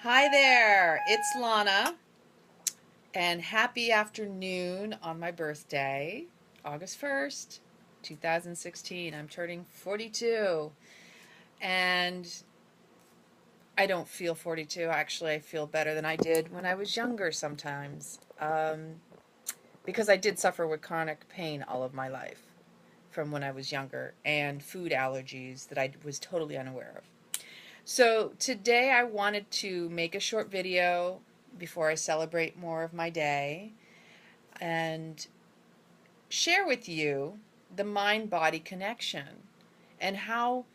Hi there, it's Lana, and happy afternoon on my birthday, August 1st, 2016. I'm turning 42, and I don't feel 42. Actually, I feel better than I did when I was younger sometimes, because I did suffer with chronic pain all of my life from when I was younger and food allergies that I was totally unaware of. So today I wanted to make a short video before I celebrate more of my day and share with you the mind-body connection and how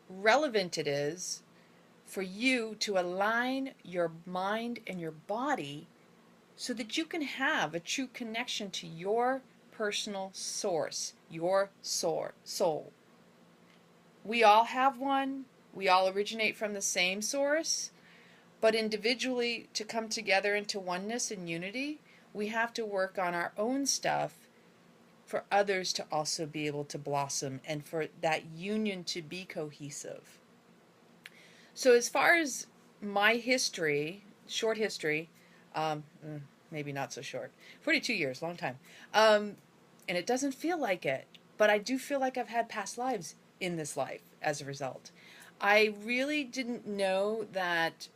relevant it is for you to align your mind and your body so that you can have a true connection to your personal source, your soul. We all have one. We all originate from the same source. But individually, to come together into oneness and unity, we have to work on our own stuff for others to also be able to blossom and for that union to be cohesive. So, as far as my history, short history, um, maybe not so short, 42 years, long time, and it doesn't feel like it, but I do feel like I've had past lives in this life as a result. I really didn't know that,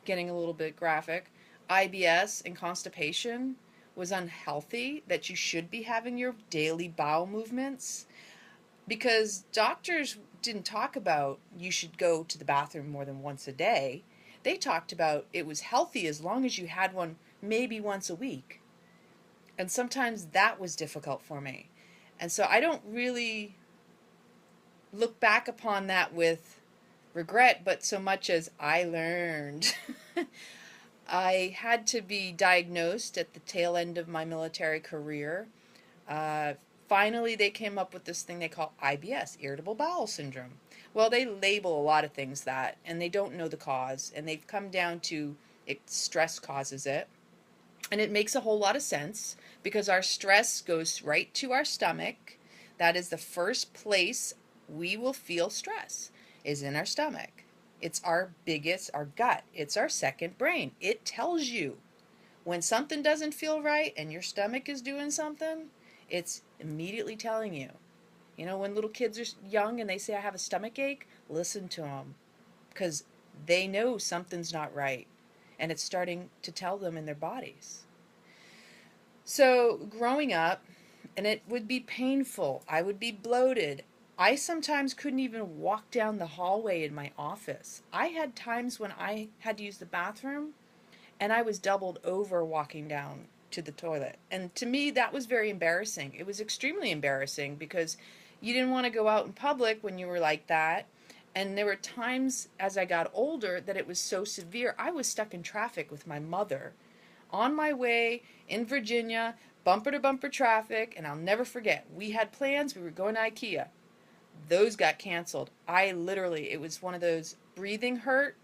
getting a little bit graphic, IBS and constipation was unhealthy, that you should be having your daily bowel movements, because doctors didn't talk about you should go to the bathroom more than once a day. They talked about it was healthy as long as you had one maybe once a week. And sometimes that was difficult for me. And so I don't really look back upon that with regret, but so much as I learned. I had to be diagnosed at the tail end of my military career. Uh, Finally, they came up with this thing they call IBS, irritable bowel syndrome. Well, they label a lot of things that, and they don't know the cause, and they've come down to stress causes it. And it makes a whole lot of sense because our stress goes right to our stomach. That is the first place we will feel stress, is in our stomach. It's our gut. It's our second brain. It tells you when something doesn't feel right and your stomach is doing something, it's immediately telling you. You know, when little kids are young and they say, I have a stomach ache, listen to them because they know something's not right and it's starting to tell them in their bodies. So, growing up, and it would be painful, I would be bloated. I sometimes couldn't even walk down the hallway in my office. I had times when I had to use the bathroom and I was doubled over walking down to the toilet. And to me, that was very embarrassing. It was extremely embarrassing because you didn't want to go out in public when you were like that. And there were times as I got older that it was so severe. I was stuck in traffic with my mother on my way in Virginia, bumper to bumper traffic. And I'll never forget, we had plans. We were going to IKEA. Those got canceled. It was one of those breathing hurt,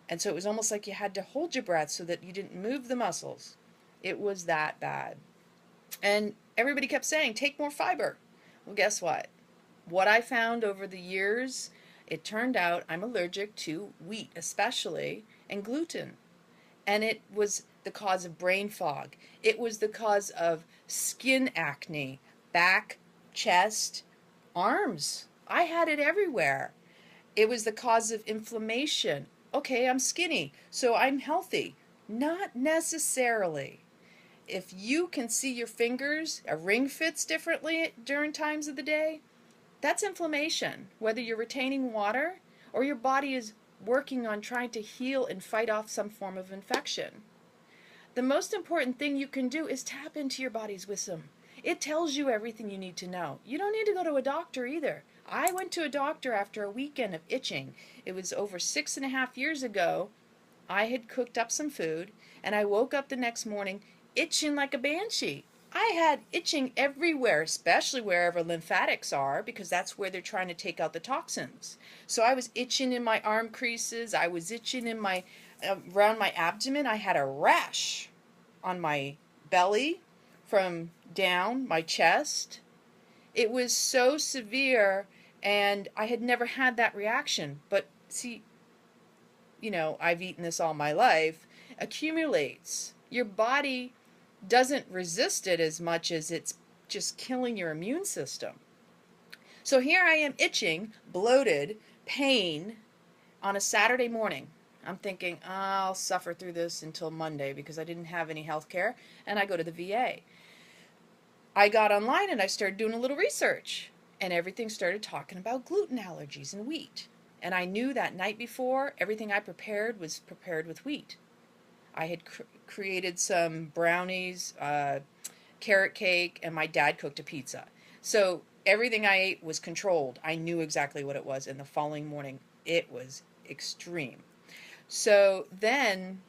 and so it was almost like you had to hold your breath so that you didn't move the muscles. It was that bad. And everybody kept saying, take more fiber. Well, guess what? What I found over the years, it turned out I'm allergic to wheat, especially, and gluten. And it was the cause of brain fog. It was the cause of skin acne, back, chest, arms. I had it everywhere. It was the cause of inflammation. Okay, I'm skinny, so I'm healthy. Not necessarily. If you can see your fingers, a ring fits differently during times of the day, that's inflammation. Whether you're retaining water or your body is working on trying to heal and fight off some form of infection. The most important thing you can do is tap into your body's wisdom. It tells you everything you need to know. You don't need to go to a doctor either. I went to a doctor after a weekend of itching. It was over 6.5 years ago. I had cooked up some food, and I woke up the next morning itching like a banshee. I had itching everywhere, especially wherever lymphatics are, because that's where they're trying to take out the toxins. So I was itching in my arm creases. I was itching in my around my abdomen. I had a rash on my belly from down my chest. It was so severe, and I had never had that reaction. But see, I've eaten this all my life, accumulates. Your body doesn't resist it as much as it's just killing your immune system. So here I am itching, bloated, pain on a Saturday morning. I'm thinking, I'll suffer through this until Monday because I didn't have any health care, and I go to the VA. I got online and I started doing a little research, and everything started talking about gluten allergies and wheat. And I knew that night before, everything I prepared was prepared with wheat. I had created some brownies, carrot cake, and my dad cooked a pizza. So everything I ate was controlled. I knew exactly what it was, and the following morning, it was extreme. So then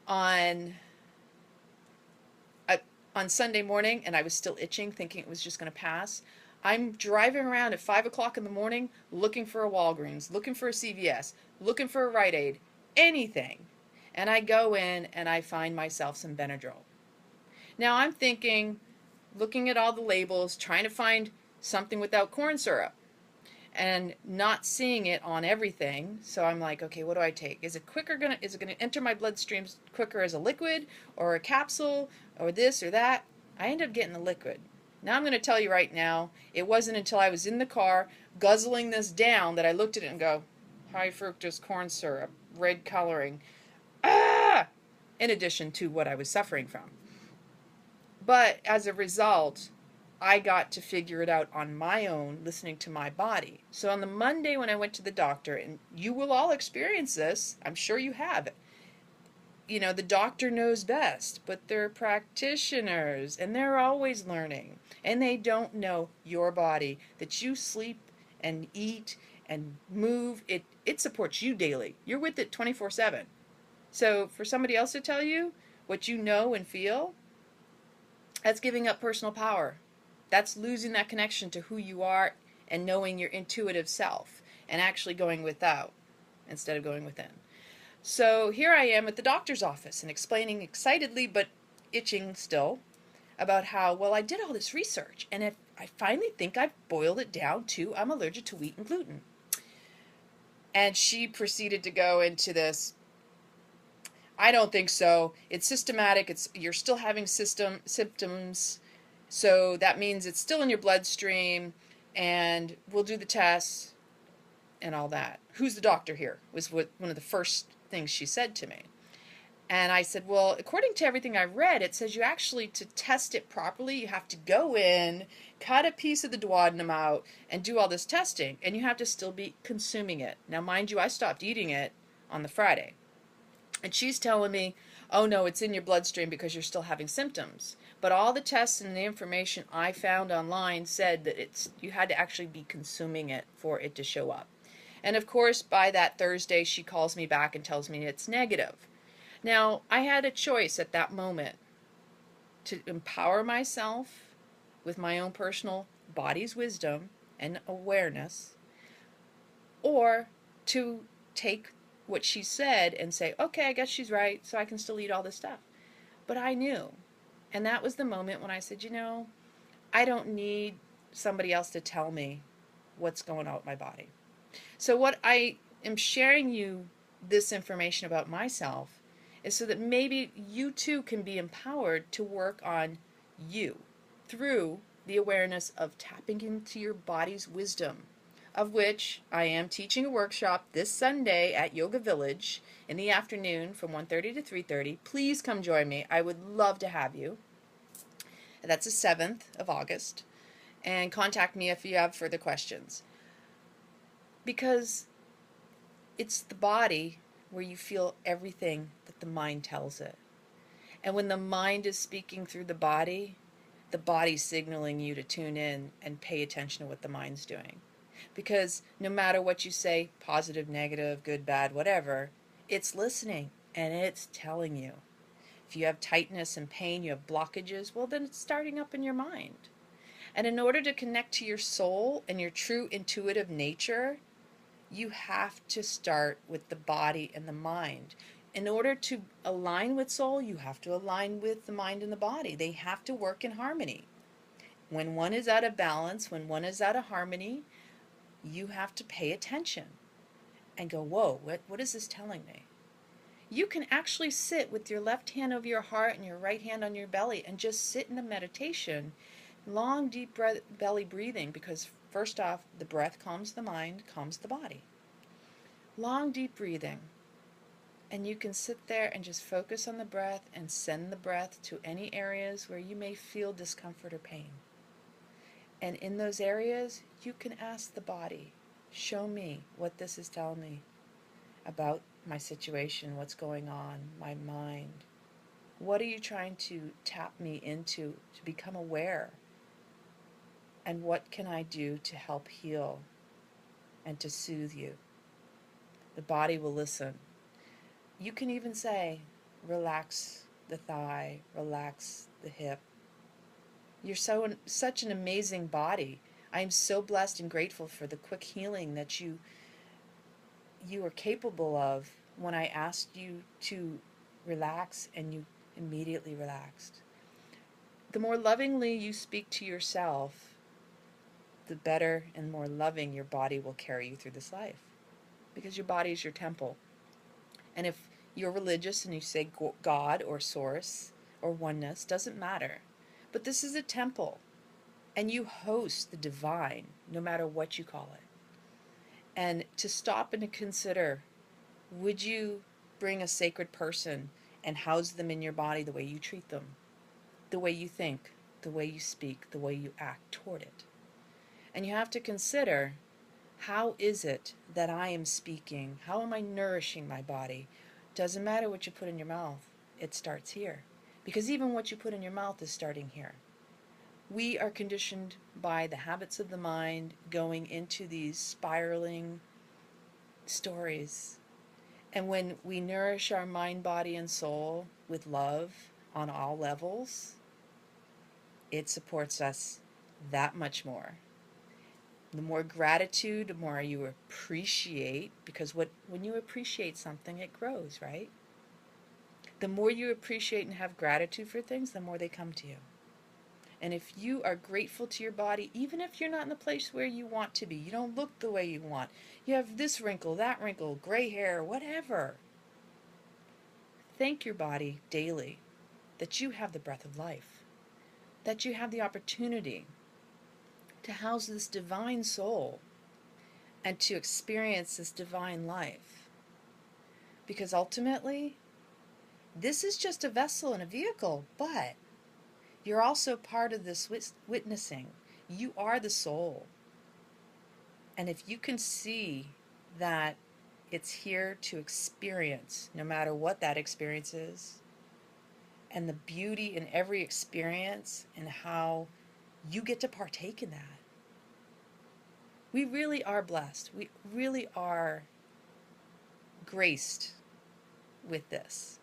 on on Sunday morning, and I was still itching, thinking it was just going to pass. I'm driving around at 5 o'clock in the morning looking for a Walgreens, looking for a CVS, looking for a Rite Aid, anything. And I go in and I find myself some Benadryl. Now I'm thinking, looking at all the labels, trying to find something without corn syrup and not seeing it on everything. So I'm like, okay, what do I take? Is it gonna enter my bloodstream quicker as a liquid or a capsule or this or that? I ended up getting the liquid. Now I'm going to tell you right now, it wasn't until I was in the car guzzling this down that I looked at it and go, high fructose corn syrup, red coloring, ah! In addition to what I was suffering from. But as a result, I got to figure it out on my own, listening to my body. So on the Monday when I went to the doctor, and you will all experience this, I'm sure you have, the doctor knows best, but they're practitioners, and they're always learning, and they don't know your body, that you sleep and eat and move. It supports you daily. You're with it 24/7. So for somebody else to tell you what you know and feel, that's giving up personal power. That's losing that connection to who you are and knowing your intuitive self and actually going without instead of going within. So here I am at the doctor's office and explaining excitedly but itching still about how, well, I did all this research and I finally think I've boiled it down to I'm allergic to wheat and gluten. And she proceeded to go into this, I don't think so. It's systematic. You're still having symptoms. So that means it's still in your bloodstream, and we'll do the tests and all that. Who's the doctor here? Was one of the first things she said to me. And I said, well, according to everything I read, it says you actually, to test it properly, you have to go in, cut a piece of the duodenum out, and do all this testing. And you have to still be consuming it. Now, mind you, I stopped eating it on the Friday. And she's telling me, oh no, it's in your bloodstream because you're still having symptoms. But all the tests and the information I found online said that you had to actually be consuming it for it to show up. And of course, by that Thursday, she calls me back and tells me it's negative. Now, I had a choice at that moment to empower myself with my own personal body's wisdom and awareness, or to take what she said and say, okay, I guess she's right, so I can still eat all this stuff. But I knew. And that was the moment when I said, I don't need somebody else to tell me what's going on with my body. So what I am sharing you this information about myself is so that maybe you too can be empowered to work on you through the awareness of tapping into your body's wisdom, of which I am teaching a workshop this Sunday at Yoga Village in the afternoon from 1:30 to 3:30. Please come join me. I would love to have you. That's the 7th of August. And contact me if you have further questions. Because it's the body where you feel everything that the mind tells it. And when the mind is speaking through the body's signaling you to tune in and pay attention to what the mind's doing. Because no matter what you say, positive, negative, good, bad, whatever, it's listening and it's telling you. If you have tightness and pain, you have blockages, well, then it's starting up in your mind. And in order to connect to your soul and your true intuitive nature, you have to start with the body and the mind. In order to align with soul, you have to align with the mind and the body. They have to work in harmony. When one is out of balance, when one is out of harmony, you have to pay attention. and go, whoa, what is this telling me? You can actually sit with your left hand over your heart and your right hand on your belly and just sit in a meditation, long, deep belly breathing, because first off, the breath calms the mind, calms the body. Long, deep breathing. And you can sit there and just focus on the breath and send the breath to any areas where you may feel discomfort or pain. And in those areas, you can ask the body, show me what this is telling me about my situation, what's going on, my mind. What are you trying to tap me into to become aware? And what can I do to help heal and to soothe you? The body will listen. You can even say, relax the thigh, relax the hip. You're such an amazing body. I am so blessed and grateful for the quick healing that you are capable of when I asked you to relax and you immediately relaxed. The more lovingly you speak to yourself, the better and more loving your body will carry you through this life, because your body is your temple. And if you're religious and you say God or source or oneness, doesn't matter. But this is a temple, and you host the divine, no matter what you call it. And to stop and to consider, would you bring a sacred person and house them in your body the way you treat them, the way you think, the way you speak, the way you act toward it? And you have to consider, how is it that I am speaking? How am I nourishing my body? Doesn't matter what you put in your mouth. It starts here. Because even what you put in your mouth is starting here. We are conditioned by the habits of the mind going into these spiraling stories. And when we nourish our mind, body, and soul with love on all levels, it supports us that much more. The more gratitude, the more you appreciate, because when you appreciate something, it grows, right? The more you appreciate and have gratitude for things, the more they come to you. And if you are grateful to your body, even if you're not in the place where you want to be, you don't look the way you want, you have this wrinkle, that wrinkle, gray hair, whatever, thank your body daily that you have the breath of life, that you have the opportunity to house this divine soul and to experience this divine life. Because ultimately, this is just a vessel and a vehicle, but you're also part of this witnessing. You are the soul. And if you can see that it's here to experience, no matter what that experience is, and the beauty in every experience and how you get to partake in that. We really are blessed. We really are graced with this.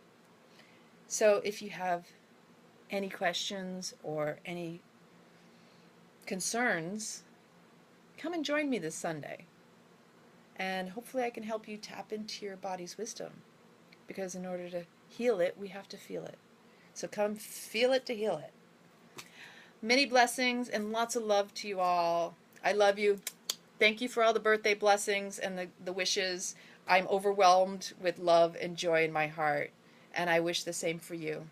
So if you have any questions or any concerns, come and join me this Sunday. And hopefully I can help you tap into your body's wisdom. Because in order to heal it, we have to feel it. So come feel it to heal it. Many blessings and lots of love to you all. I love you. Thank you for all the birthday blessings and the wishes. I'm overwhelmed with love and joy in my heart. And I wish the same for you.